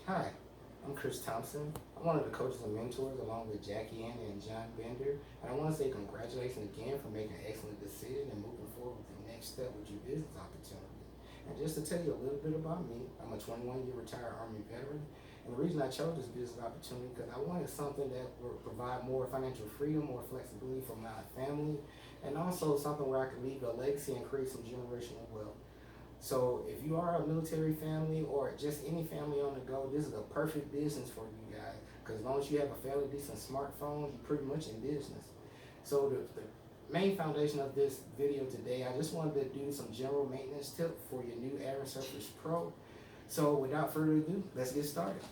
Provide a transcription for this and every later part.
Hi, I'm Chris Thompson. I'm one of the coaches and mentors along with Jackie Ann and John Bender. And I want to say congratulations again for making an excellent decision and moving forward with the next step with your business opportunity. And just to tell you a little bit about me, I'm a 21-year retired Army veteran. And the reason I chose this business opportunity because I wanted something that would provide more financial freedom, more flexibility for my family, and also something where I could leave a legacy and create some generational wealth. So if you are a military family or just any family on the go, this is a perfect business for you guys. Because as long as you have a fairly decent smartphone, you're pretty much in business. So the main foundation of this video today, I just wanted to do some general maintenance tip for your new Air Surface Pro. So without further ado, let's get started.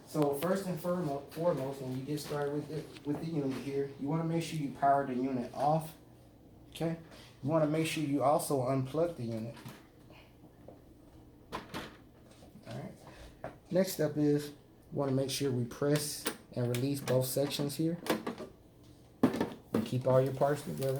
So first and foremost, when you get started with the unit here, you want to make sure you power the unit off. Okay. You want to make sure you also unplug the unit. Next step is we want to make sure we press and release both sections here and keep all your parts together.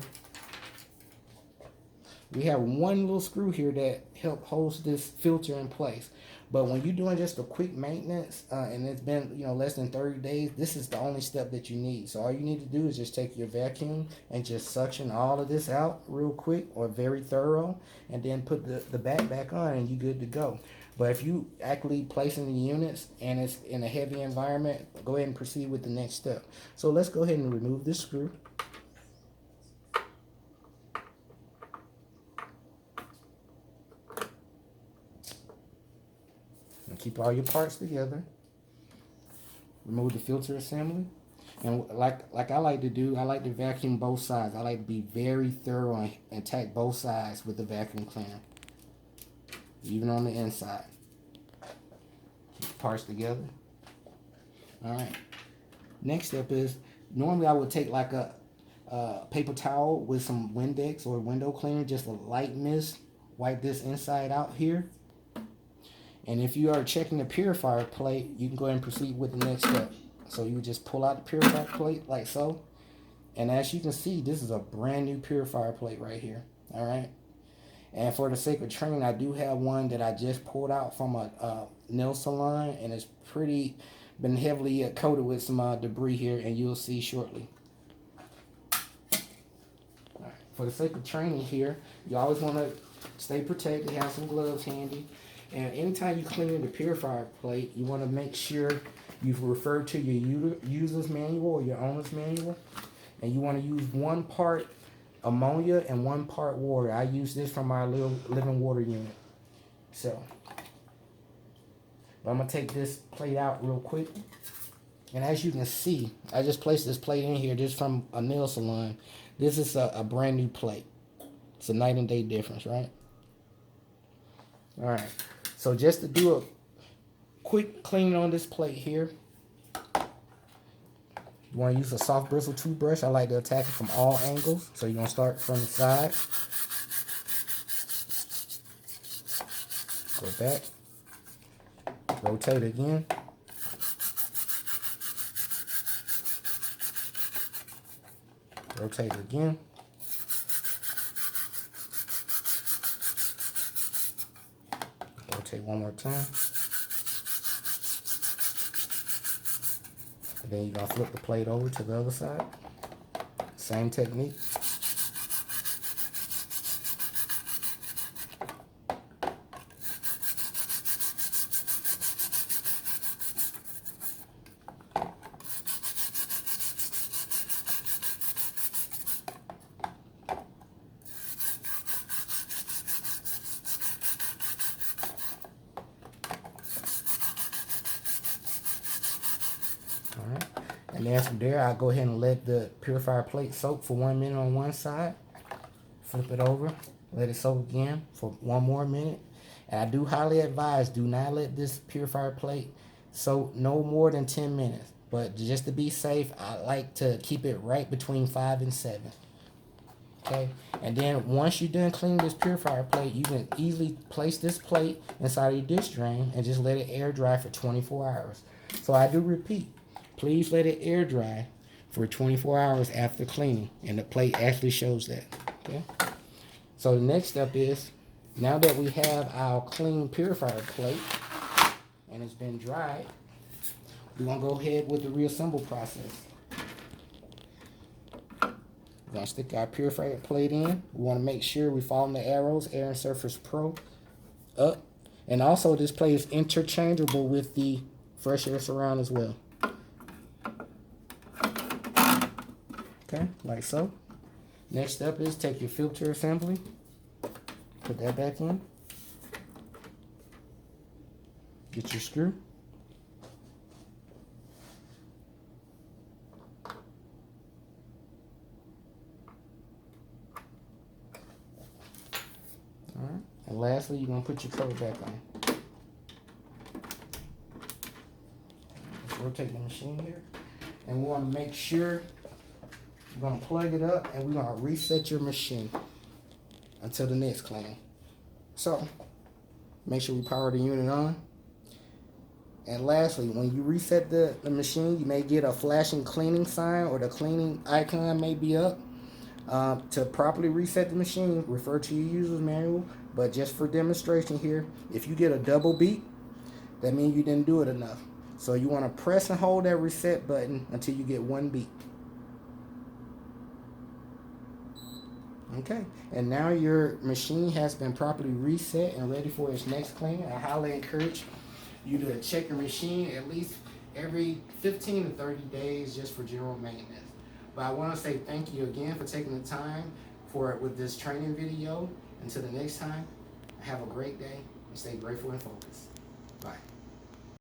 We have one little screw here that holds this filter in place. But when you're doing just a quick maintenance and it's been less than 30 days, this is the only step that you need. So all you need to do is just take your vacuum and just suction all of this out real quick or very thorough, and then put the back on and you're good to go. But if you actually placing the units and it's in a heavy environment, go ahead and proceed with the next step. So let's go ahead and remove this screw. And keep all your parts together. Remove the filter assembly. And like I like to do, I like to vacuum both sides. I like to be very thorough and attack both sides with the vacuum cleaner, even on the inside. Keep parts together. All right. Next step is, normally I would take like a paper towel with some Windex or window cleaner, just a light mist, wipe this inside out here. And if you are checking the purifier plate, you can go ahead and proceed with the next step. So you just pull out the purifier plate like so. And as you can see, this is a brand new purifier plate right here. All right. And for the sake of training, I do have one that I just pulled out from a nail salon, and it's been heavily coated with some debris here, and you'll see shortly. All right. For the sake of training here, you always want to stay protected, have some gloves handy. And anytime you clean the purifier plate, you want to make sure you've referred to your user's manual or your owner's manual. And you want to use 1 part ammonia and 1 part water. I use this from our little living water unit. So, I'm going to take this plate out real quick. And as you can see, I just placed this plate in here just from a nail salon. This is a brand new plate. It's a night and day difference, right? All right. So just to do a quick cleaning on this plate here, you want to use a soft bristle toothbrush. I like to attack it from all angles. So you're going to start from the side. Go back. Rotate again. Rotate again. Rotate one more time. And then you're going to flip the plate over to the other side. Same technique. Alright, and then from there, I'll go ahead and let the purifier plate soak for 1 minute on one side. Flip it over, let it soak again for 1 more minute. And I do highly advise, do not let this purifier plate soak no more than 10 minutes. But just to be safe, I like to keep it right between 5 and 7. Okay, and then once you're done cleaning this purifier plate, you can easily place this plate inside of your dish drain and just let it air dry for 24 hours. So I do repeat, please let it air dry for 24 hours after cleaning, and the plate actually shows that. Okay, so the next step is, now that we have our clean purifier plate and it's been dried, we're gonna go ahead with the reassemble process. We're gonna stick our purified plate in. We wanna make sure we follow the arrows, Air and Surface Pro, up. And also this plate is interchangeable with the fresh air surround as well. Okay, like so. Next step is take your filter assembly, put that back in. Get your screw. Alright, and lastly, you're going to put your cover back on. Let's rotate the machine here. And we want to make sure we're going to plug it up and we're going to reset your machine until the next cleaning. So, make sure we power the unit on. And lastly, when you reset the machine, you may get a flashing cleaning sign or the cleaning icon may be up. To properly reset the machine, refer to your user's manual. But just for demonstration here, if you get a double beep, that means you didn't do it enough. So you want to press and hold that reset button until you get one beep. Okay, and now your machine has been properly reset and ready for its next cleaning. I highly encourage you to check your machine at least every 15 to 30 days just for general maintenance. But I want to say thank you again for taking the time with this training video. Until the next time, have a great day and stay grateful and focused. Bye.